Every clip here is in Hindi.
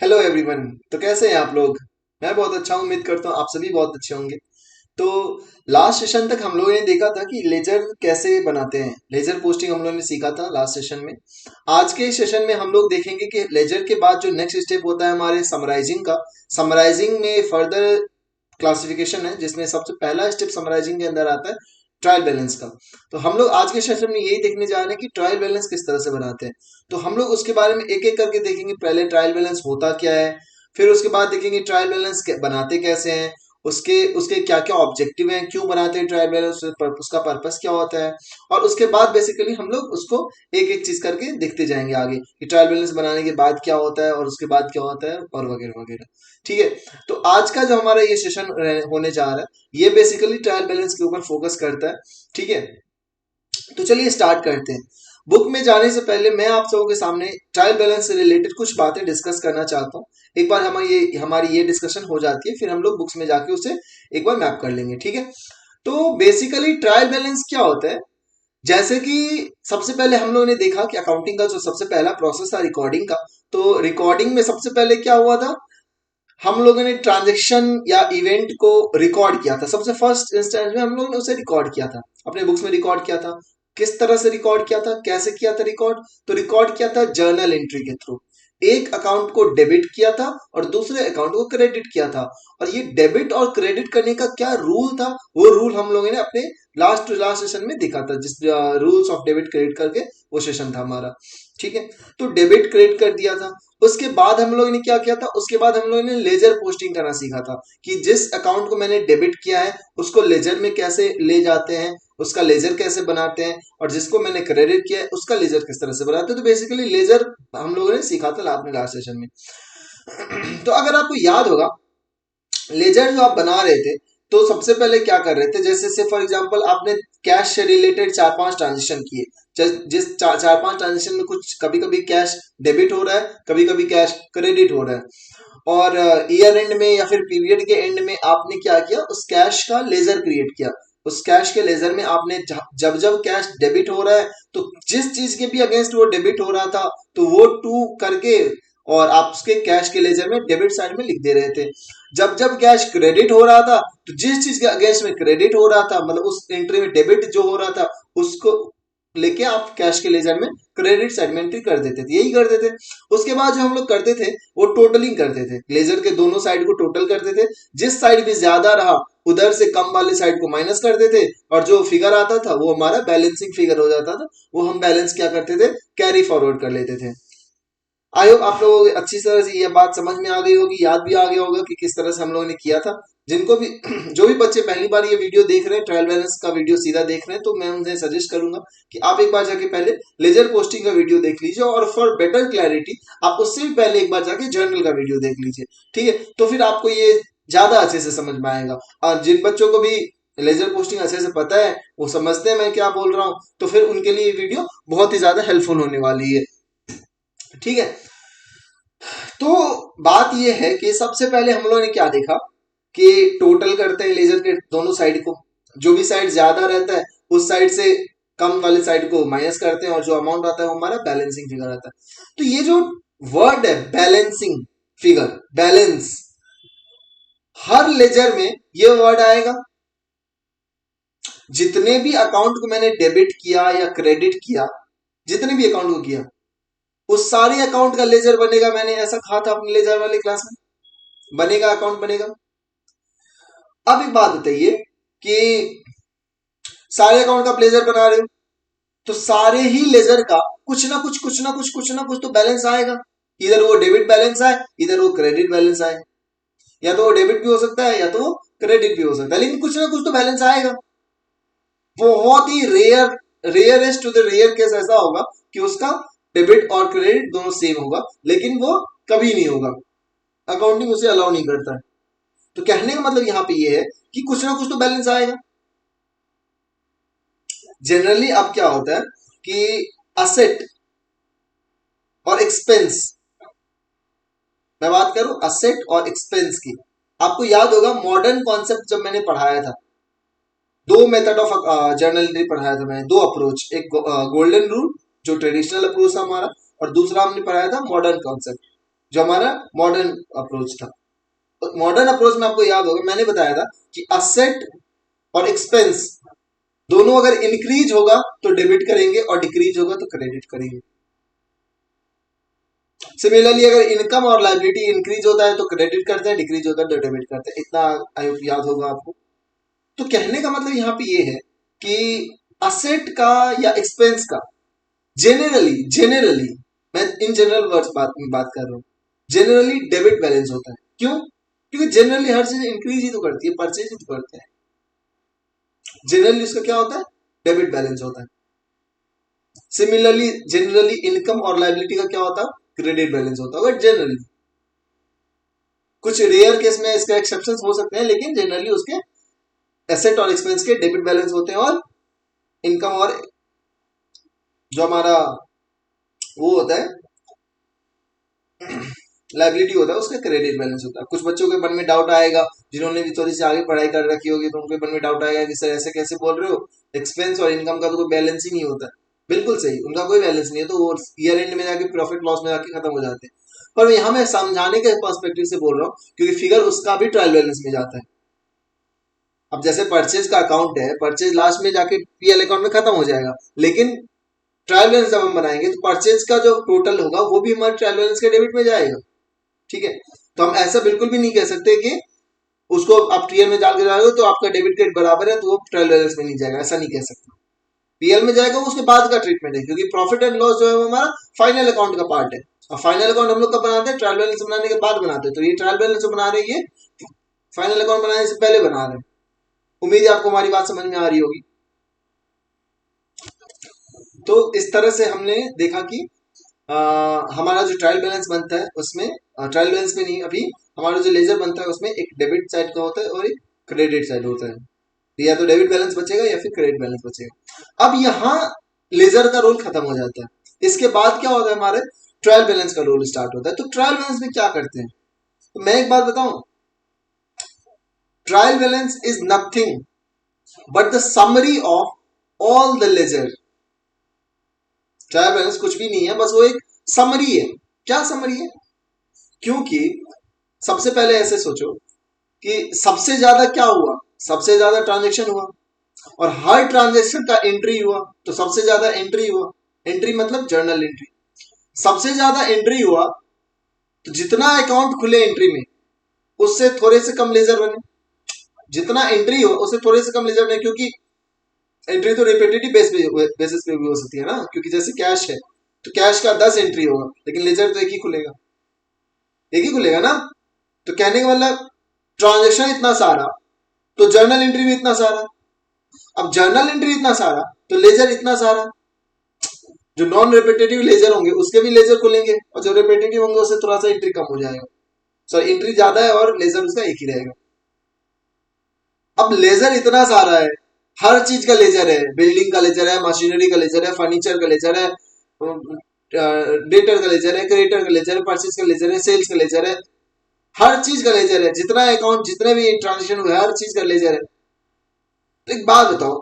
Hello everyone. तो कैसे हैं आप लोग? मैं बहुत अच्छा हूँ, उम्मीद करता हूँ आप सभी बहुत अच्छे होंगे। तो लास्ट सेशन तक हम लोगों ने देखा था कि लेजर कैसे बनाते हैं, लेजर पोस्टिंग हम लोगों ने सीखा था लास्ट सेशन में। आज के सेशन में हम लोग देखेंगे कि लेजर के बाद जो नेक्स्ट स्टेप होता है हमारे समराइजिंग का। समराइजिंग में फर्दर क्लासिफिकेशन है जिसमें सबसे पहला स्टेप समराइजिंग के अंदर आता है ट्रायल बैलेंस का। तो हम लोग आज के सेशन में यही देखने जा रहे हैं कि ट्रायल बैलेंस किस तरह से बनाते हैं। तो हम लोग उसके बारे में एक एक करके देखेंगे। पहले ट्रायल बैलेंस होता क्या है, फिर उसके बाद देखेंगे ट्रायल बैलेंस बनाते कैसे हैं, उसके उसके क्या क्या ऑब्जेक्टिव हैं, क्यों बनाते हैं ट्रायल बैलेंस, उसका पर्पस क्या होता है। और उसके बाद बेसिकली हम लोग उसको एक एक चीज करके देखते जाएंगे आगे कि ट्रायल बैलेंस बनाने के बाद क्या होता है और उसके बाद क्या होता है और वगैरह वगैरह। ठीक है। तो आज का जो हमारा ये सेशन होने जा रहा है ये बेसिकली ट्रायल बैलेंस के ऊपर फोकस करता है। ठीक है। तो चलिए स्टार्ट करते हैं। बुक में जाने से पहले मैं आप सबों के सामने ट्रायल बैलेंस से रिलेटेड कुछ बातें डिस्कस करना चाहता हूँ। एक बार हमारी ये डिस्कशन हो जाती है फिर हम लोग बुक्स में जाके उसे एक बार मैप कर लेंगे। ठीक है। तो बेसिकली ट्रायल बैलेंस क्या होता है, जैसे कि सबसे पहले हम लोगों ने देखा कि अकाउंटिंग का जो सबसे पहला प्रोसेस था रिकॉर्डिंग का। तो रिकॉर्डिंग में सबसे पहले क्या हुआ था, हम लोगों ने ट्रांजेक्शन या इवेंट को रिकॉर्ड किया था। सबसे फर्स्ट इंस्टेंस में हम लोगों ने उसे रिकॉर्ड किया था, अपने बुक्स में रिकॉर्ड किया था। किस तरह से रिकॉर्ड किया था, कैसे किया था रिकॉर्ड? तो रिकॉर्ड किया था जर्नल एंट्री के थ्रू। एक अकाउंट को डेबिट किया था और दूसरे अकाउंट को क्रेडिट किया था। और ये डेबिट और क्रेडिट करने का क्या रूल था, वो रूल हम लोगों ने अपने लास्ट टू लास्ट सेशन में देखा था, जिस रूल्स ऑफ डेबिट क्रेडिट करके वो सेशन था हमारा। ठीक है। तो डेबिट क्रेडिट कर दिया था। उसके बाद हम लोगों ने क्या किया था, उसके बाद हम लोगों ने लेजर पोस्टिंग करना सीखा था कि जिस अकाउंट को मैंने डेबिट किया है उसको लेजर में कैसे ले जाते हैं, उसका लेजर कैसे बनाते हैं, और जिसको मैंने क्रेडिट किया है उसका लेजर किस तरह से बनाते हैं। तो बेसिकली लेजर हम लोगों ने सीखा था अपने लास्ट सेशन में। तो अगर आपको याद होगा, लेजर जो आप बना रहे थे तो सबसे पहले क्या कर रहे थे, जैसे से फॉर एग्जांपल आपने कैश से रिलेटेड चार पांच ट्रांजेक्शन किए। जिस चार पांच ट्रांजेक्शन में कुछ कभी कभी कैश डेबिट हो रहा है, कभी कभी कैश क्रेडिट हो रहा है। और ईयर एंड में या फिर पीरियड के एंड में आपने क्या किया, उस कैश का लेजर क्रिएट किया। उस कैश के लेजर में आपने जब जब कैश डेबिट हो रहा है तो जिस चीज के भी अगेंस्ट वो डेबिट हो रहा था तो वो टू करके और आप उसके कैश के लेजर में डेबिट साइड में लिख दे रहे थे। जब जब कैश क्रेडिट हो रहा था तो जिस चीज के अगेंस्ट में क्रेडिट हो रहा था, मतलब उस एंट्री में डेबिट जो हो रहा था उसको लेके आप कैश के लेजर में क्रेडिट साइड में एंट्री कर देते थे, यही करते थे। उसके बाद जो हम लोग करते थे वो टोटलिंग करते थे, लेजर के दोनों साइड को टोटल करते थे। जिस साइड भी ज्यादा रहा उधर से कम वाले साइड को माइनस कर देते और जो फिगर आता था वो हमारा बैलेंसिंग फिगर हो जाता था। वो हम बैलेंस क्या करते थे, कैरी फॉरवर्ड कर लेते थे। आई होप आप लोगों को अच्छी तरह से ये बात समझ में आ गई होगी, याद भी आ गया होगा कि किस तरह से हम लोगों ने किया था। जिनको भी जो भी बच्चे पहली बार ये वीडियो देख रहे हैं, ट्रायल बैलेंस का वीडियो सीधा देख रहे हैं, तो मैं उन्हें सजेस्ट करूंगा कि आप एक बार जाके पहले लेजर पोस्टिंग का वीडियो देख लीजिए और फॉर बेटर क्लैरिटी आप उससे भी पहले एक बार जाके जर्नल का वीडियो देख लीजिए। ठीक है। तो फिर आपको ये ज्यादा अच्छे से समझ में आएगा। और जिन बच्चों को भी लेजर पोस्टिंग अच्छे से पता है, वो समझते हैं मैं क्या बोल रहा हूँ, तो फिर उनके लिए ये वीडियो बहुत ही ज्यादा हेल्पफुल होने वाली है। ठीक है। तो बात यह है कि सबसे पहले हम लोगों ने क्या देखा कि टोटल करते हैं लेजर के दोनों साइड को। जो भी साइड ज्यादा रहता है उस साइड से कम वाले साइड को माइनस करते हैं और जो अमाउंट आता है वो हमारा बैलेंसिंग फिगर आता है। तो ये जो वर्ड है बैलेंसिंग फिगर, बैलेंस, हर लेजर में ये वर्ड आएगा। जितने भी अकाउंट को मैंने डेबिट किया या क्रेडिट किया, जितने भी अकाउंट को किया उस सारे अकाउंट का लेजर बनेगा। मैंने ऐसा कहा था अपने लेजर वाले क्लास में, बनेगा, अकाउंट बनेगा। अब एक बात बताइए कि सारे अकाउंट का आप लेजर बना रहे हो तो सारे ही लेजर का कुछ ना कुछ तो बैलेंस आएगा। इधर वो डेबिट बैलेंस आए, इधर वो क्रेडिट बैलेंस आए। या तो वो डेबिट भी हो सकता है या तो वो क्रेडिट भी हो सकता है, लेकिन कुछ ना कुछ तो बैलेंस आएगा। बहुत ही rarest to the rare case ऐसा होगा कि उसका डेबिट और क्रेडिट दोनों सेम होगा, लेकिन वो कभी नहीं होगा, अकाउंटिंग उसे अलाउ नहीं करता है। तो कहने का मतलब यहां पे ये है कि कुछ ना कुछ तो बैलेंस आएगा। जनरली अब क्या होता है कि असेट और एक्सपेंस, मैं बात करूं असेट और एक्सपेंस की, आपको याद होगा मॉडर्न कॉन्सेप्ट जब मैंने पढ़ाया था, दो मेथड ऑफ जर्नल एंट्री पढ़ाया था मैंने, दो अप्रोच, एक गोल्डन रूल जो ट्रेडिशनल अप्रोच था हमारा, और दूसरा हमने पढ़ाया था मॉडर्न कॉन्सेप्ट। जो हमारा मॉडर्न अप्रोच था। मॉडर्न अप्रोच में आपको याद होगा मैंने बताया था कि असेट और एक्सपेंस दोनों अगर इंक्रीज होगा तो डेबिट करेंगे और डिक्रीज होगा तो क्रेडिट करेंगे। सिमिलरली अगर इनकम और लाइबिलिटी इंक्रीज होता है तो क्रेडिट करते हैं, डिक्रीज होता है तो डेबिट करते हैं। इतना आई होप याद होगा आपको। तो कहने का मतलब यहाँ पे ये है कि असेट का या एक्सपेंस का जेनरली जेनरली मैं इन जनरल वर्ड्स बात कर रहा हूँ, जनरली डेबिट बैलेंस होता है। क्यों? क्योंकि जनरली हर चीज इंक्रीज ही तो करती है, परचेज ही तो करते हैं। जनरली उसका क्या होता है? डेबिट बैलेंस होता है। सिमिलरली जनरली इनकम और लाइबिलिटी का क्या होता है? क्रेडिट बैलेंस होता है। बट जनरली कुछ रेयर केस में इसका एक्सेप्शंस हो सकते हैं, लेकिन जनरली उसके एसेट और एक्सपेंस के डेबिट बैलेंस होते हैं और इनकम और जो हमारा वो होता है लाइबिलिटी होता है उसका क्रेडिट बैलेंस होता है। कुछ बच्चों के मन में डाउट आएगा, जिन्होंने भी थोड़ी सी आगे पढ़ाई कर रखी होगी तो उनके मन में डाउट आएगा कि सर ऐसे कैसे बोल रहे हो, एक्सपेंस और इनकम का तो कोई बैलेंस ही नहीं होता। बिल्कुल सही, उनका कोई बैलेंस नहीं है, तो वो ईयर एंड में जाके प्रॉफिट लॉस में जाके खत्म हो जाते हैं। पर यहाँ मैं समझाने के पर्सपेक्टिव से बोल रहा हूँ, क्योंकि फिगर उसका भी ट्रायल बैलेंस में जाता है। अब जैसे परचेज का अकाउंट है, परचेज लास्ट में जाके पीएल अकाउंट में खत्म हो जाएगा, लेकिन ट्रायल बैलेंस जब हम बनाएंगे तो परचेज का जो टोटल होगा वो भी हमारे ट्रायल बैलेंस के डेबिट में जाएगा। ठीक है, तो हम ऐसा बिल्कुल भी नहीं कह सकते कि उसको आप टीएल में डाल के डालोगे तो आपका डेबिट क्रेडिट बराबर है तो वो ट्रायल बैलेंस में नहीं जाएगा, ऐसा नहीं कह सकते। पीएल में जाएगा वो उसके बाद का ट्रीटमेंट है, क्योंकि प्रॉफिट एंड लॉस जो है वो हमारा फाइनल अकाउंट का पार्ट है। और फाइनल अकाउंट हम लोग कब बनाते हैं? ट्रायल बैलेंस बनाने के बाद बनाते हैं। तो ये ट्रायल बैलेंस जो बना रहे हैं ये फाइनल अकाउंट बनाने से पहले बना रहे हैं। उम्मीद है आपको हमारी बात समझ में आ रही होगी। तो इस तरह से हमने देखा कि हमारा जो ट्रायल बैलेंस बनता है उसमें ट्रायल बैलेंस में नहीं, अभी हमारा जो लेजर बनता है उसमें एक डेबिट साइड का होता है और एक क्रेडिट साइड होता है। या तो डेबिट बैलेंस बचेगा या फिर क्रेडिट बैलेंस बचेगा। अब यहाँ लेजर का रोल खत्म हो जाता है। इसके बाद क्या होता है? हमारे ट्रायल बैलेंस का रोल स्टार्ट होता है। तो ट्रायल बैलेंस में क्या करते हैं? तो मैं एक बात बताऊं, trial balance is nothing but the summary of all the ledger. Trial balance कुछ भी नहीं है, बस वो एक समरी है। क्या समरी है? क्योंकि सबसे पहले ऐसे सोचो कि सबसे ज्यादा क्या हुआ? सबसे ज्यादा ट्रांजेक्शन हुआ और हर ट्रांजेक्शन का एंट्री हुआ, तो सबसे ज्यादा एंट्री हुआ। एंट्री मतलब जर्नल एंट्री। सबसे ज्यादा एंट्री हुआ तो जितना अकाउंट खुले एंट्री में उससे थोड़े से कम लेजर बने। जितना एंट्री हो उससे थोड़े से कम लेजर बने, क्योंकि एंट्री तो रिपीटेटिव बेसिस पे भी हो सकती है ना। क्योंकि जैसे कैश है तो कैश का 10 एंट्री होगा, लेकिन लेजर तो एक ही खुलेगा, एक ही खुलेगा ना। तो कहने का मतलब ट्रांजेक्शन इतना सारा तो जर्नल एंट्री भी इतना सारा। अब जर्नल एंट्री इतना सारा तो लेजर इतना सारा। जो नॉन रिपीटेटिव लेजर होंगे उसके भी लेजर खुलेंगे और जो रिपीटेटिव होंगे उससे थोड़ा सा एंट्री कम हो जाएगा। सॉरी, एंट्री ज्यादा है और लेजर उसका एक ही रहेगा। अब लेजर इतना सारा है, हर चीज का लेजर है, बिल्डिंग का लेजर है, मशीनरी का लेजर है, फर्नीचर का लेजर है, डेटर का लेजर है, क्रेडिटर का लेजर है, परचेज का लेजर है, सेल्स का लेजर है, हर चीज का लेजर है। जितना अकाउंट जितने भी ट्रांजेक्शन हुए हर चीज का लेजर है। तो एक बात बताओ,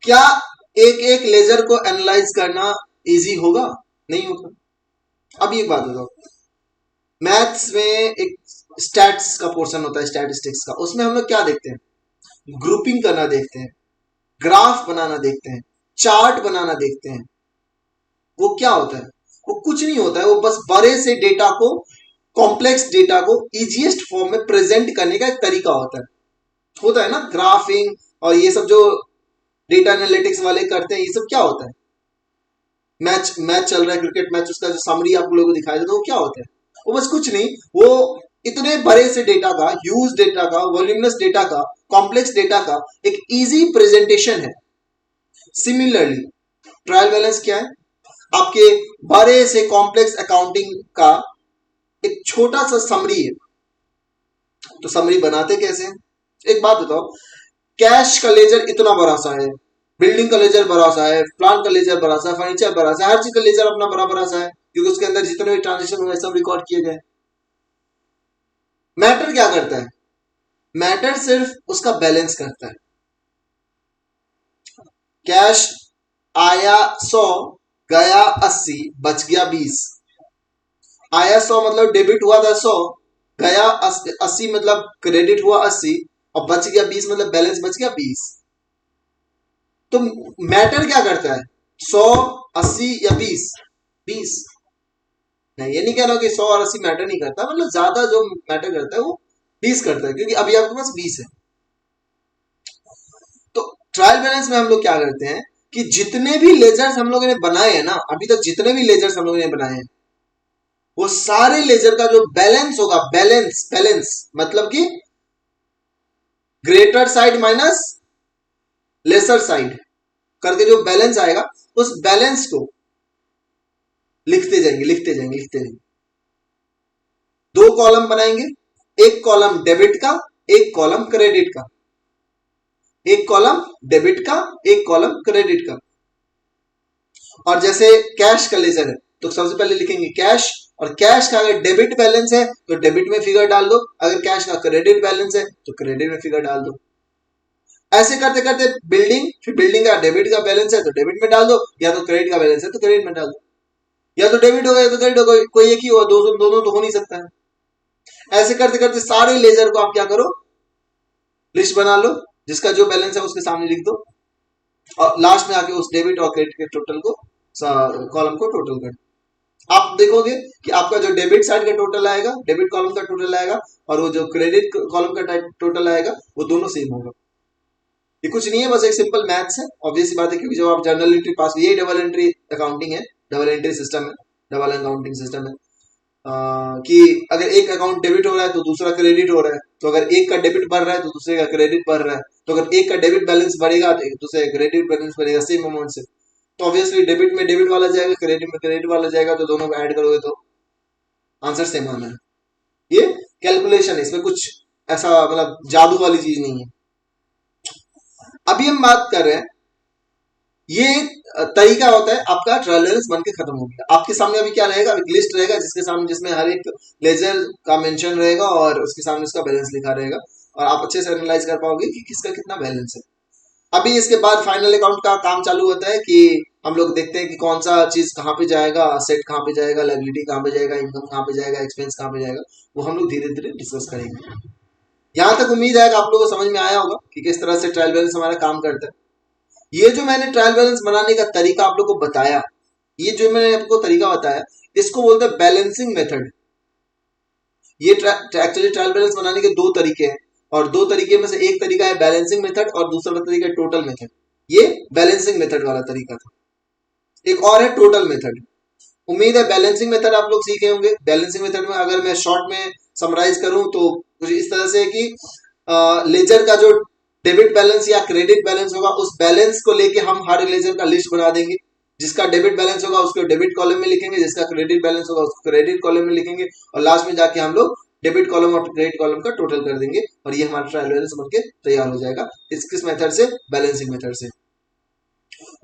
क्या एक एक लेजर को एनालाइज करना इजी होगा? नहीं होगा। अब ये बात बताओ, मैथ्स में एक स्टैट्स का पोर्शन होता है, स्टैटिस्टिक्स का, उसमें हम लोग क्या देखते हैं? ग्रुपिंग करना देखते हैं, ग्राफ बनाना देखते हैं, चार्ट बनाना देखते हैं। वो क्या होता है? वो कुछ नहीं होता है, वो बस बड़े से डेटा को, कॉम्प्लेक्स डेटा को इजीएस्ट फॉर्म में प्रेजेंट करने का एक तरीका होता है ना, ग्राफिंग और ये सब जो डेटा एनालिटिक्स वाले करते हैं, ये सब क्या होता है? मैच मैच चल रहा है, क्रिकेट मैच, उसका जो समरी आप लोगों को दिखाया जाता है वो क्या होता है? वो बस कुछ नहीं, वो इतने बड़े से डेटा का, ह्यूज डेटा का, वॉल्यूमिनस डेटा का, कॉम्प्लेक्स डेटा का एक इजी प्रेजेंटेशन है। सिमिलरली ट्रायल बैलेंस क्या है? आपके बड़े से कॉम्प्लेक्स अकाउंटिंग का एक छोटा सा समरी है। तो समरी बनाते कैसे हैं? एक बात बताओ, कैश का लेजर इतना बड़ा सा है, बिल्डिंग का लेजर बड़ा सा है, प्लांट का लेजर बड़ा सा है, फर्नीचर बड़ा सा है, हर चीज का लेजर अपना बड़ा बड़ा सा है, क्योंकि उसके अंदर जितने भी ट्रांजेक्शन हुए सब रिकॉर्ड किए गए। मैटर क्या करता है? मैटर सिर्फ उसका बैलेंस करता है। कैश आया 100, गया 80, बच गया 20। आया 100 मतलब डेबिट हुआ था 100, गया 80 मतलब क्रेडिट हुआ 80, और बच गया 20 मतलब बैलेंस बच गया 20। तो मैटर क्या करता है, 100, 80 या 20? 20। नहीं, ये नहीं कह रहा हूं कि 100 और 80 मैटर नहीं करता, मतलब ज्यादा जो मैटर करता है वो 20 करता है, क्योंकि अभी आपके पास 20 है। तो ट्रायल बैलेंस में हम लोग क्या करते हैं कि जितने भी लेजर्स हम लोगों ने बनाए हैं ना, अभी तक जितने भी लेजर्स हम लोगों ने बनाए हैं, वो सारे लेजर का जो बैलेंस होगा, बैलेंस बैलेंस मतलब कि greater side minus laser side करके जो बैलेंस आएगा, उस बैलेंस को लिखते जाएंगे लिखते जाएंगे लिखते जाएंगे। दो कॉलम बनाएंगे, एक कॉलम डेबिट का, एक कॉलम क्रेडिट का, एक कॉलम डेबिट का, एक कॉलम क्रेडिट का। और जैसे कैश का लेजर है तो सबसे पहले लिखेंगे कैश, और कैश का अगर डेबिट बैलेंस है तो डेबिट में फिगर डाल दो, अगर कैश का क्रेडिट बैलेंस है तो क्रेडिट में फिगर डाल दो। ऐसे करते करते बिल्डिंग, फिर बिल्डिंग का डेबिट का बैलेंस है तो डेबिट में डाल दो, या तो क्रेडिट का बैलेंस है तो क्रेडिट में डाल दो, या तो डेबिट होगा या तो क्रेडिट होगा, कोई एक ही होगा, दोनों दोनों तो हो नहीं सकता है। ऐसे करते करते सारे लेजर को आप क्या करो, लिस्ट बना लो, जिसका जो बैलेंस है उसके सामने लिख दो, और लास्ट में आके उस डेबिट और क्रेडिट के टोटल को, कॉलम को टोटल कर। आप देखोगे कि आपका जो डेबिट साइड का टोटल आएगा, डेबिट कॉलम का टोटल आएगा, और वो जो क्रेडिट कॉलम का टोटल आएगा, वो दोनों सेम होगा। ये कुछ नहीं है, बस एक सिंपल मैथ्स है, ऑब्वियस बात है, क्योंकि जब आप जर्नल एंट्री पास, ये डबल एंट्री अकाउंटिंग है, डबल एंट्री सिस्टम है, डबल अकाउंटिंग सिस्टम है। कि अगर एक अकाउंट डेबिट हो रहा है तो दूसरा क्रेडिट हो रहा है, तो अगर एक का डेबिट बढ़ रहा है तो दूसरे का क्रेडिट बढ़ रहा है, तो अगर एक का डेबिट बैलेंस बढ़ेगा तो दूसरे का क्रेडिट बैलेंस बढ़ेगा सेम अमाउंट से। तो ऑब्वियसली डेबिट में डेबिट वाला जाएगा, क्रेडिट में क्रेडिट वाला जाएगा, तो दोनों को ऐड करोगे तो आंसर सेम आना है। ये कैलकुलेशन है, इसमें कुछ ऐसा मतलब जादू वाली चीज नहीं है। अभी हम बात कर रहे हैं, ये तरीका होता है आपका ट्रायल बैलेंस बन के खत्म हो गया। आपके सामने अभी क्या रहेगा, एक लिस्ट रहेगा जिसके सामने, जिसमें हर एक लेजर का मेंशन रहेगा और उसके सामने उसका बैलेंस लिखा रहेगा, और आप अच्छे से एनालाइज कर पाओगे कि किसका कितना बैलेंस है। अभी इसके बाद फाइनल अकाउंट का काम चालू होता है कि हम लोग देखते हैं कि कौन सा चीज कहाँ पे जाएगा, असेट कहाँ पे जाएगा, लायबिलिटी कहाँ पे जाएगा, इनकम कहाँ पे जाएगा, एक्सपेंस कहाँ पे जाएगा, वो हम लोग धीरे धीरे डिस्कस करेंगे। यहाँ तक उम्मीद है कि आप लोगों को समझ में आया होगा कि किस तरह से ट्रायल बैलेंस हमारा काम करता है। ये जो मैंने ट्रायल बैलेंस बनाने का तरीका आप लोग को बताया, ये जो मैंने आपको तरीका बताया, इसको बोलते हैं बैलेंसिंग मेथड। ये एक्चुअली ट्रायल बैलेंस बनाने के दो तरीके हैं, और दो तरीके में से एक तरीका है बैलेंसिंग मेथड और दूसरा तरीका है टोटल मेथड। ये बैलेंसिंग मेथड वाला तरीका था। एक और है टोटल मेथड। उम्मीद है बैलेंसिंग मेथड आप लोग सीखे होंगे। बैलेंसिंग मेथड में अगर मैं शॉर्ट में समराइज करूं तो कुछ इस तरह से कि लेजर का जो डेबिट बैलेंस या क्रेडिट बैलेंस होगा, उस बैलेंस को लेके हम हर लेजर का लिस्ट बना देंगे। जिसका डेबिट बैलेंस होगा उसको डेबिट कॉलम में लिखेंगे, जिसका क्रेडिट बैलेंस होगा उसको क्रेडिट कॉलम में लिखेंगे, और लास्ट में जाके हम लोग डेबिट कॉलम और क्रेडिट कॉलम का टोटल कर देंगे, और ये हमारा ट्रायल बैलेंस बनके तैयार हो जाएगा। इस किस मेथड से, बैलेंसिंग मेथड से।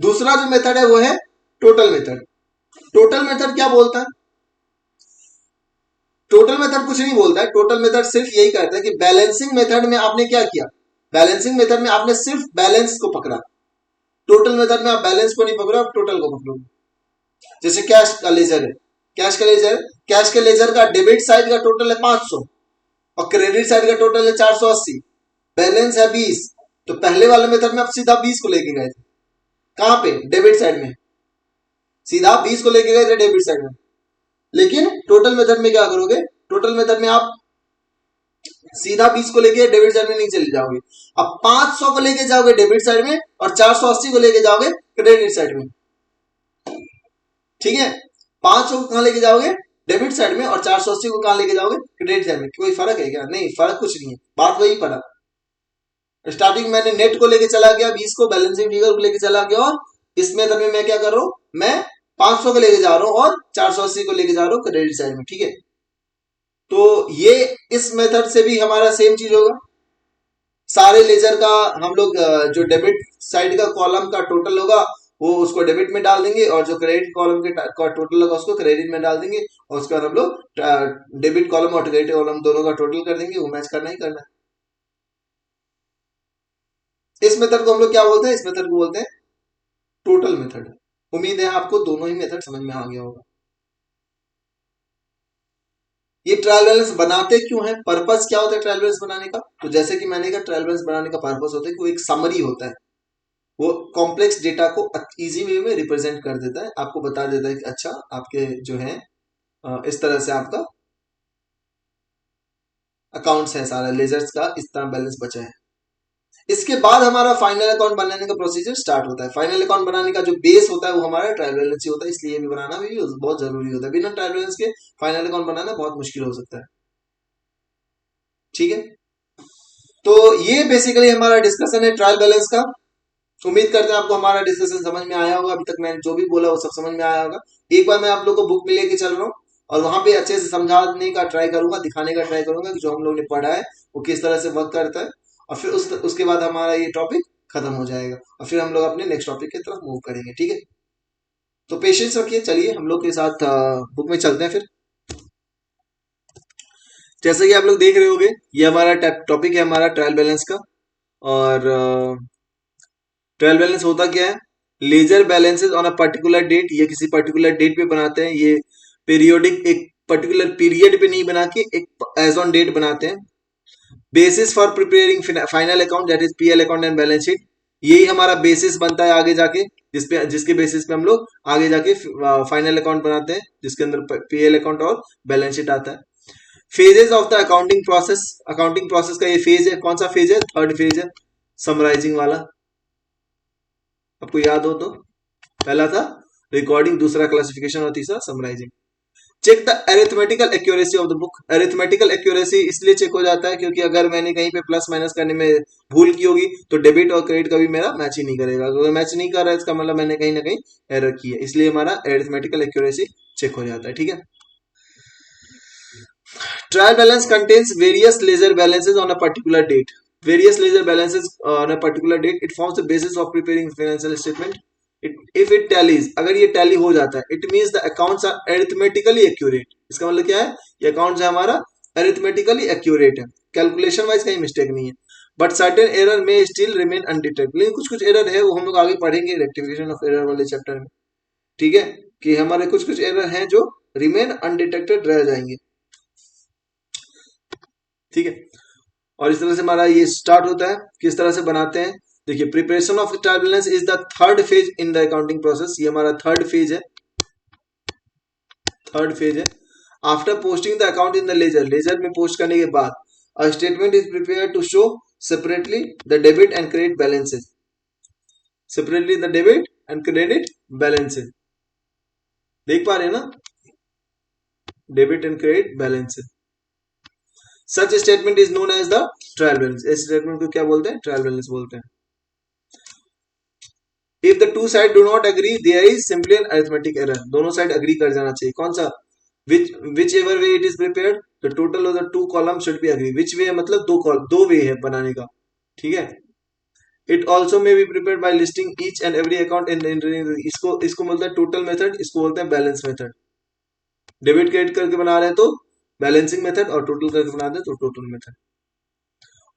दूसरा जो मेथड है वो है टोटल मेथड। टोटल मेथड क्या बोलता है, टोटल मेथड कुछ नहीं बोलता है। टोटल मेथड सिर्फ यही कहता है कि बैलेंसिंग मेथड में आपने क्या किया, बैलेंसिंग मेथड में आपने सिर्फ बैलेंस को पकड़ा, टोटल मेथड में आप बैलेंस को नहीं पकड़ो, आप टोटल को पकड़ोगे। जैसे कैश का लेजर है, कैश के लेजर का डेबिट साइड का टोटल है 500 और क्रेडिट साइड का टोटल है 480, बैलेंस है 20। तो पहले वाले मेथड में आप सीधा 20 को लेके गए थे, कहां पे, डेबिट साइड में, सीधा 20 को लेके गए थे डेबिट साइड में। लेकिन टोटल मेथड में क्या करोगे, टोटल मेथड में आप सीधा 20 को लेके डेबिट साइड में नहीं चले जाओगे, अब 500 को लेके जाओगे डेबिट साइड में और 480 को लेके जाओगे क्रेडिट साइड में। ठीक है, 500 को कहां लेके जाओगे, डेबिट साइड में, और 480 को कहां लेके जाओगे, क्रेडिट साइड में। कोई फर्क है क्या, नहीं, फर्क कुछ नहीं है, बात वही पड़ा। स्टार्टिंग मैंने नेट को लेके चला गया 20 को, बैलेंसिंग फिगर को लेके चला गया, और इस मेथड में मैं क्या कर रहा हूं, मैं 500 को लेके जा रहा हूं और 480 को लेके जा रहा हूं क्रेडिट साइड में। ठीक है, तो ये इस मेथड से भी हमारा सेम चीज होगा। सारे लेजर का हम लोग जो डेबिट साइड का कॉलम का टोटल होगा वो उसको डेबिट में डाल देंगे, और जो क्रेडिट कॉलम के का टोटल होगा उसको क्रेडिट में डाल देंगे, और उसके बाद हम लोग डेबिट कॉलम और क्रेडिट कॉलम दोनों का टोटल कर देंगे, वो मैच करना ही करना है। इस मेथड को हम लोग क्या बोलते हैं, इस मेथड को बोलते हैं टोटल मेथड। उम्मीद है आपको दोनों ही मेथड समझ में आ गया होगा। ये ट्रायल बैलेंस बनाते क्यों है, पर्पस क्या होता है ट्रायल बैलेंस बनाने का? तो जैसे कि मैंने कहा ट्रायल बैलेंस बनाने का पर्पस होता है कि वो एक समरी होता है, वो कॉम्प्लेक्स डेटा को इजी वे में रिप्रेजेंट कर देता है, आपको बता देता है कि अच्छा आपके जो है इस तरह से आपका अकाउंट्स है, सारा लेजर्स का इस तरह बैलेंस बचा है। इसके बाद हमारा फाइनल अकाउंट बनाने का प्रोसीजर स्टार्ट होता है। फाइनल अकाउंट बनाने का जो बेस होता है वो हमारा ट्रायल बैलेंस ही होता है, इसलिए भी बनाना भी बहुत जरूरी होता है। बिना ट्रायल बैलेंस के फाइनल अकाउंट बनाना बहुत मुश्किल हो सकता है। ठीक है, तो ये बेसिकली हमारा डिस्कशन है ट्रायल बैलेंस का। उम्मीद करते हैं आपको हमारा डिस्कशन समझ में आया होगा, अभी तक मैंने जो भी बोला वो सब समझ में आया होगा। एक बार मैं आप लोग को बुक में लेके चल रहा हूँ और वहां पे अच्छे से समझाने का ट्राई करूंगा, दिखाने का ट्राई करूंगा कि जो हम लोग ने पढ़ा है वो किस तरह से वर्क करता है, और फिर उसके बाद हमारा ये टॉपिक खत्म हो जाएगा और फिर हम लोग अपने नेक्स्ट टॉपिक की तरफ मूव करेंगे। ठीक है, तो पेशेंस रखिए, चलिए हम लोग के साथ बुक में चलते हैं फिर। जैसे कि आप लोग देख रहे होंगे, ये हमारा टॉपिक है हमारा ट्रायल बैलेंस का। और ट्रायल बैलेंस होता क्या है? Ledger balances on a particular date, ये किसी पर्टिकुलर डेट पे बनाते हैं, ये पीरियोडिक एक पर्टिकुलर पीरियड पे नहीं बना के एक एज ऑन डेट बनाते हैं। Basis for preparing final account that is PL account and balance sheet, यही हमारा बेसिस बनता है आगे जाके, जिसके बेसिस पे हम लोग आगे जाके फाइनल अकाउंट बनाते हैं, जिसके अंदर पीएल अकाउंट और बैलेंस शीट आता है। Phases of the accounting process, accounting process का ये फेज है, कौन सा फेज है? थर्ड फेज है, समराइजिंग वाला। आपको याद हो तो पहला था रिकॉर्डिंग, दूसरा क्लासिफिकेशन और तीसरा summarising. Check the arithmetical accuracy of the book, arithmetical accuracy इसलिए चेक हो जाता है क्योंकि अगर मैंने कहीं पे प्लस माइनस करने में भूल की होगी तो डेबिट और क्रेडिट कभी मेरा मैच ही नहीं करेगा, अगर मैच नहीं कर रहा है इसका मतलब मैंने कहीं ना कहीं एरर की है, इसलिए हमारा अरिथमेटिकल एक्यूरेसी चेक हो जाता है। ठीक है, trial balance contains various ledger balances on a particular date, various ledger balances on a particular date, it forms the basis of preparing financial statement. If it tallies, अगर ये tally हो जाता है, it means the accounts are arithmetically accurate, इसका मतलब क्या है? ये accounts है हमारा arithmetically accurate है, calculation wise कहीं mistake नहीं है, but certain error may still remain undetected, लेकिन कुछ कुछ error है वो हम लोग आगे पढ़ेंगे rectification of error वाले chapter में। ठीक है, कि हमारे कुछ कुछ error हैं जो remain undetected रह जाएंगे। ठीक है, और इस तरह से हमारा ये स्टार्ट होता है। किस तरह से बनाते हैं? देखिए, preparation of trial balance is the third phase in the accounting process, ये हमारा थर्ड फेज है, थर्ड फेज है। After posting the account in the ledger, ledger में पोस्ट करने के बाद a statement is prepare to show separately the debit and credit balances, separately the debit and credit balances, देख पा रहे हैं ना, debit and credit balances. Such statement is known as the trial balance, इस स्टेटमेंट को क्या बोलते हैं? ट्रायल बैलेंस बोलते हैं। If the two side do not agree, there is simply an arithmetic error, दोनों साइड अग्री कर जाना चाहिए। कौन सा? whichever way it is prepared, the total of the two columns should be agree. which way मतलब दो वे है बनाने का। ठीक है, it also may be prepared by listing each and every account in the इसको बोलते हैं टोटल मेथड, इसको बोलते हैं बैलेंस मेथड। डेबिट क्रेडिट करके बना रहे हैं तो बैलेंसिंग मेथड, और टोटल करके बना रहे हैं तो टोटल मेथड।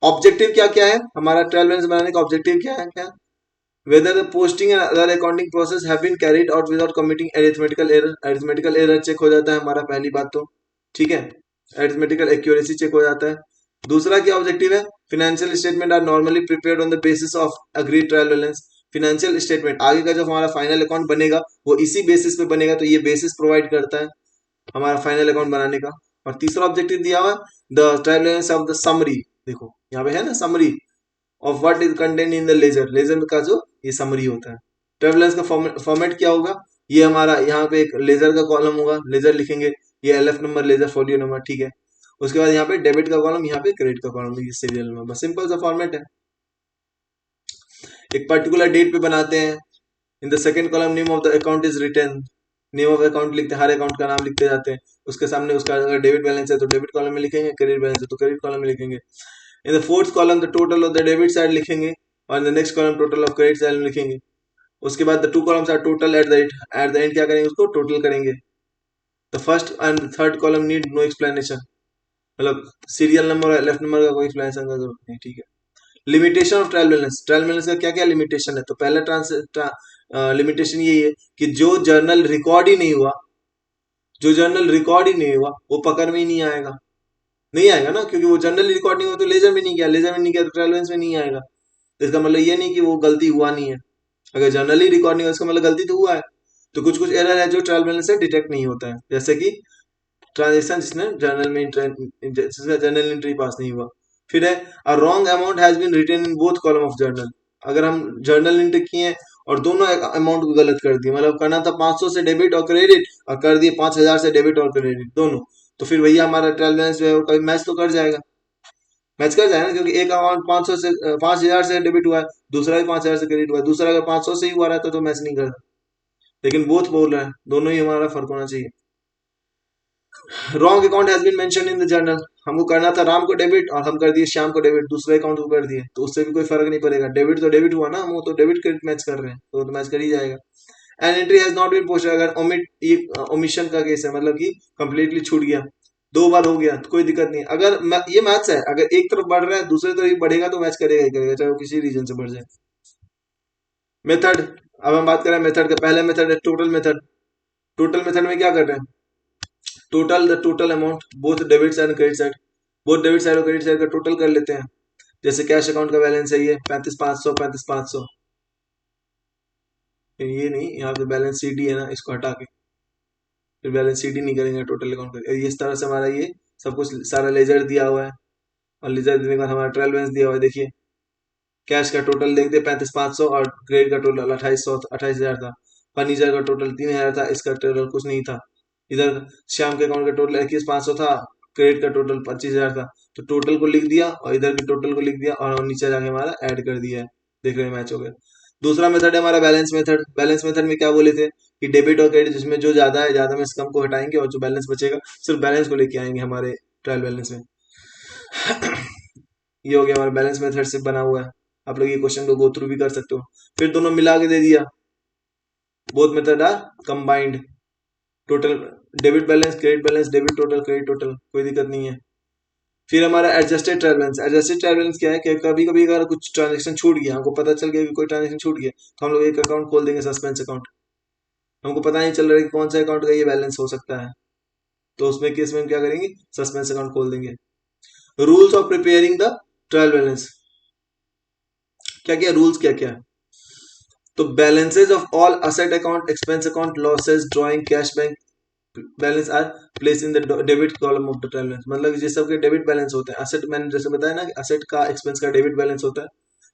ऑब्जेक्टिव क्या क्या है हमारा ट्रायल बैलेंस बनाने का? ऑब्जेक्टिव क्या है? क्या whether the posting and other accounting process have been carried out without committing arithmetical error, arithmetical error check हो जाता है हमारा, पहली बात तो। ठीक है, arithmetical accuracy चेक हो जाता है। दूसरा क्या ऑब्जेक्टिव है? financial statement are normally prepared on the basis of agreed trial balance, financial statement आगे का जो हमारा फाइनल अकाउंट बनेगा वो इसी बेसिस पे बनेगा, तो ये बेसिस प्रोवाइड करता है हमारा फाइनल अकाउंट बनाने का। और तीसरा ऑब्जेक्टिव दिया हुआ the trial balance of the summary, देखो यहाँ पे है ना summary of what is content in the ledger, ledger का जो ये समरी होता है। ट्रेवलर्स का फॉर्मेट क्या होगा? ये हमारा यहाँ पे एक लेजर का कॉलम होगा, लेजर लिखेंगे, ये LF number, ledger folio number. ठीक है, उसके बाद यहाँ पे डेबिट का कॉलम, यहाँ पे क्रेडिट का कॉलम, ये सीरियल नंबर, सिंपल सा फॉर्मेट है। एक पर्टिकुलर डेट पे बनाते हैं। In the second column name of the account is written, name of account लिखते हैं, हर अकाउंट का नाम लिखते जाते हैं। उसके सामने उसका अगर डेबिट बैलेंस है तो डेबिट कॉलम में लिखेंगे, क्रेडिट बैलेंस है तो क्रेडिट कॉलम में लिखेंगे। In the fourth column the total of the debit side लिखेंगे, और the next column total of credit side में लिखेंगे। उसके बाद the two columns are total at the end क्या करेंगे? उसको टोटल करेंगे। The first and third column need no explanation, मतलब सीरियल नंबर और लेफ्ट नंबर का कोई एक्सप्लेनेशन का जरूरत नहीं। ठीक है, limitation of trial balance, trial balance का क्या क्या लिमिटेशन है? तो पहला लिमिटेशन यही है कि जो जर्नल रिकॉर्ड ही नहीं हुआ, जो जर्नल रिकॉर्ड ही नहीं हुआ वो पकड़ में ही नहीं आएगा, नहीं आएगा ना, क्योंकि वो जर्नल रिकॉर्ड नहीं हुआ तो लेजर में नहीं गया, लेजर में नहीं गया तो ट्रायल बैलेंस में नहीं आएगा। तो इसका मतलब ये नहीं कि वो गलती हुआ नहीं है, अगर जर्नली रिकॉर्ड नहीं हुआ इसका मतलब गलती तो हुआ है। तो कुछ कुछ एरर है जो ट्रायल बैलेंस से डिटेक्ट नहीं होता है, जैसे कि ट्रांजेक्शन जिसने जर्नल में जिसका जर्नल एंट्री पास नहीं हुआ। फिर है a wrong amount has been written in both column of journal, अगर हम जर्नल एंट्री किए हैं और दोनों अमाउंट को गलत कर दिए, मतलब करना था 500 से डेबिट और क्रेडिट और कर दिए 5000 से डेबिट और क्रेडिट दोनों, तो फिर भैया हमारा ट्रायल बैलेंस जो है वो कभी मैच तो कर जाएगा, मैच कर जाएगा ना, क्योंकि एक अमाउंट 500 से 5000 से डेबिट हुआ है, दूसरा भी 5000 से क्रेडिट हुआ है, दूसरा अगर 500 से ही हुआ रहता तो मैच नहीं करता, लेकिन बोथ बोल रहा है दोनों ही हमारा फर्क होना चाहिए। Wrong account has been mention in the journal, हमको करना था राम को डेबिट और हम कर दिए श्याम को डेबिट, दूसरे अकाउंट को कर दिए, तो उससे भी कोई फर्क नहीं पड़ेगा, डेबिट तो डेबिट हुआ ना, हम वो तो डेबिट क्रेडिट मैच कर रहे हैं तो मैच कर ही जाएगा। And entry has not been posted, अगर ओमिट ये ओमिशन का केस है, मतलब कि कंप्लीटली छूट गया, दो बार हो गया तो कोई दिक्कत नहीं, अगर ये मैथ्स है, अगर एक तरफ बढ़ रहा है दूसरी तरफ बढ़ेगा तो मैच करेगा ही करेगा, चाहे वो किसी रीजन से बढ़ जाए। मेथड, अब हम बात करें मेथड का, पहला मेथड है टोटल मेथड। टोटल मेथड में क्या कर रहे हैं, total the total amount both debit side and credit side, both debit side और क्रेडिट साइड का टोटल कर लेते हैं। जैसे कैश अकाउंट का बैलेंस है ये 35,500 35,500, ये नहीं, यहाँ पे बैलेंस सीडी है ना, इसको हटा के फिर बैलेंस शीट ही नहीं करेंगे, टोटल अकाउंट करेंगे। इस तरह से हमारा ये सब कुछ सारा लेजर दिया हुआ है, और लेजर देने के बाद हमारा ट्रायल बैलेंस दिया हुआ है, देखिए कैश का टोटल देखते 35,500 और क्रेडिट का टोटल 28,000 था, फर्नीचर का टोटल 3,000 था, इसका टोटल कुछ नहीं था। इधर श्याम के अकाउंट का टोटल 21,500 था, क्रेडिट का टोटल 25,000 था, तो टोटल को लिख दिया और इधर के टोटल को लिख दिया और नीचे जाके हमारा ऐड कर दिया है, देख रहे हैं मैच हो गया। दूसरा मेथड है हमारा बैलेंस मेथड। बैलेंस मेथड में क्या बोले थे कि डेबिट और क्रेडिट जिसमें जो ज्यादा है, ज्यादा में से कम को हटाएंगे और जो बैलेंस बचेगा सिर्फ बैलेंस को लेके आएंगे हमारे ट्रायल बैलेंस में। ये हो गया हमारा बैलेंस मेथड से बना हुआ है, आप लोग ये क्वेश्चन को गो थ्रू भी कर सकते हो। फिर दोनों मिला के दे दिया, both method are combined, total debit balance credit balance, debit total credit total, कोई दिक्कत नहीं है। फिर हमारा adjusted trial balance, adjusted trial balance क्या है कि कभी कभी अगर कुछ ट्रांजेक्शन छूट गया, हमको पता चल गया कि कोई ट्रांजेक्शन छूट गया, तो हम लोग एक अकाउंट खोल देंगे सस्पेंस अकाउंट, हमको पता नहीं चल रहा है कि कौन सा अकाउंट का ये बैलेंस हो सकता है, तो उसमें केस में हम क्या करेंगे, सस्पेंस अकाउंट खोल देंगे। Rules of preparing the trial balance, क्या क्या रूल्स क्या क्या है, तो balances of all asset account expense account losses drawing cash bank balance are place in the debit column of the trial balance, मतलब जिस सबके डेबिट बैलेंस होते हैं, असेट मैंने जैसे बताया ना कि असेट का एक्सपेंस का डेबिट बैलेंस होता है,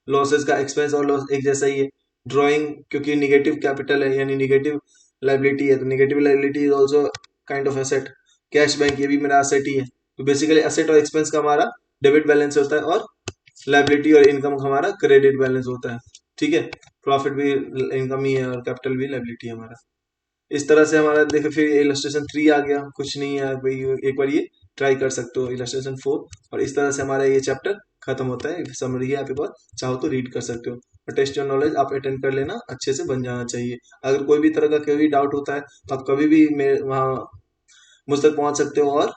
लॉसेज का एक्सपेंस और लॉस एक जैसा ही है। ड्रॉइंग क्योंकि निगेटिव कैपिटल है यानी निगेटिव लाइबिलिटी है, तो negative liability is also kind of asset. Cash bank ये भी मेरा असेट ही है, तो बेसिकली असेट और एक्सपेंस का हमारा डेबिट बैलेंस होता है और लाइबिलिटी और इनकम का हमारा क्रेडिट बैलेंस होता है, ठीक है। प्रॉफिट भी इनकम ही है और कैपिटल भी लाइबिलिटी है हमारा। इस तरह से हमारा देखो, फिर इलस्ट्रेशन 3 आ गया, कुछ नहीं है भाई, एक बार ये ट्राई कर सकते हो इलस्ट्रेशन 4, और इस तरह से हमारा ये चैप्टर खत्म होता है। समरी है, आप एक बार चाहो तो रीड कर सकते हो, और टेस्ट योर नॉलेज आप अटेंड कर लेना, अच्छे से बन जाना चाहिए। अगर कोई भी तरह का कोई भी डाउट होता है तो आप कभी भी मेरे वहाँ मुझ तक पहुंच सकते हो, और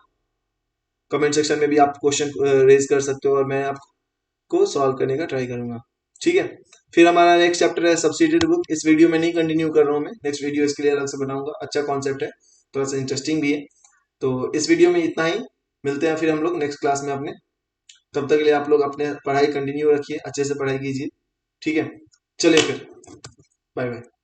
कमेंट सेक्शन में भी आप क्वेश्चन रेज कर सकते हो और मैं आपको सॉल्व करने का ट्राई करूंगा, ठीक है। फिर हमारा नेक्स्ट चैप्टर है सब्सिडियरी बुक, इस वीडियो में नहीं कंटिन्यू कर रहा हूँ मैं, नेक्स्ट वीडियो इसके लिए अलग से बनाऊंगा, अच्छा कॉन्सेप्ट है, थोड़ा सा इंटरेस्टिंग भी है। तो इस वीडियो में इतना ही, मिलते हैं फिर हम लोग नेक्स्ट क्लास में अपने, तब तक के लिए आप लोग अपने पढ़ाई कंटिन्यू रखिए, अच्छे से पढ़ाई कीजिए, ठीक है। चलिए फिर, बाय बाय।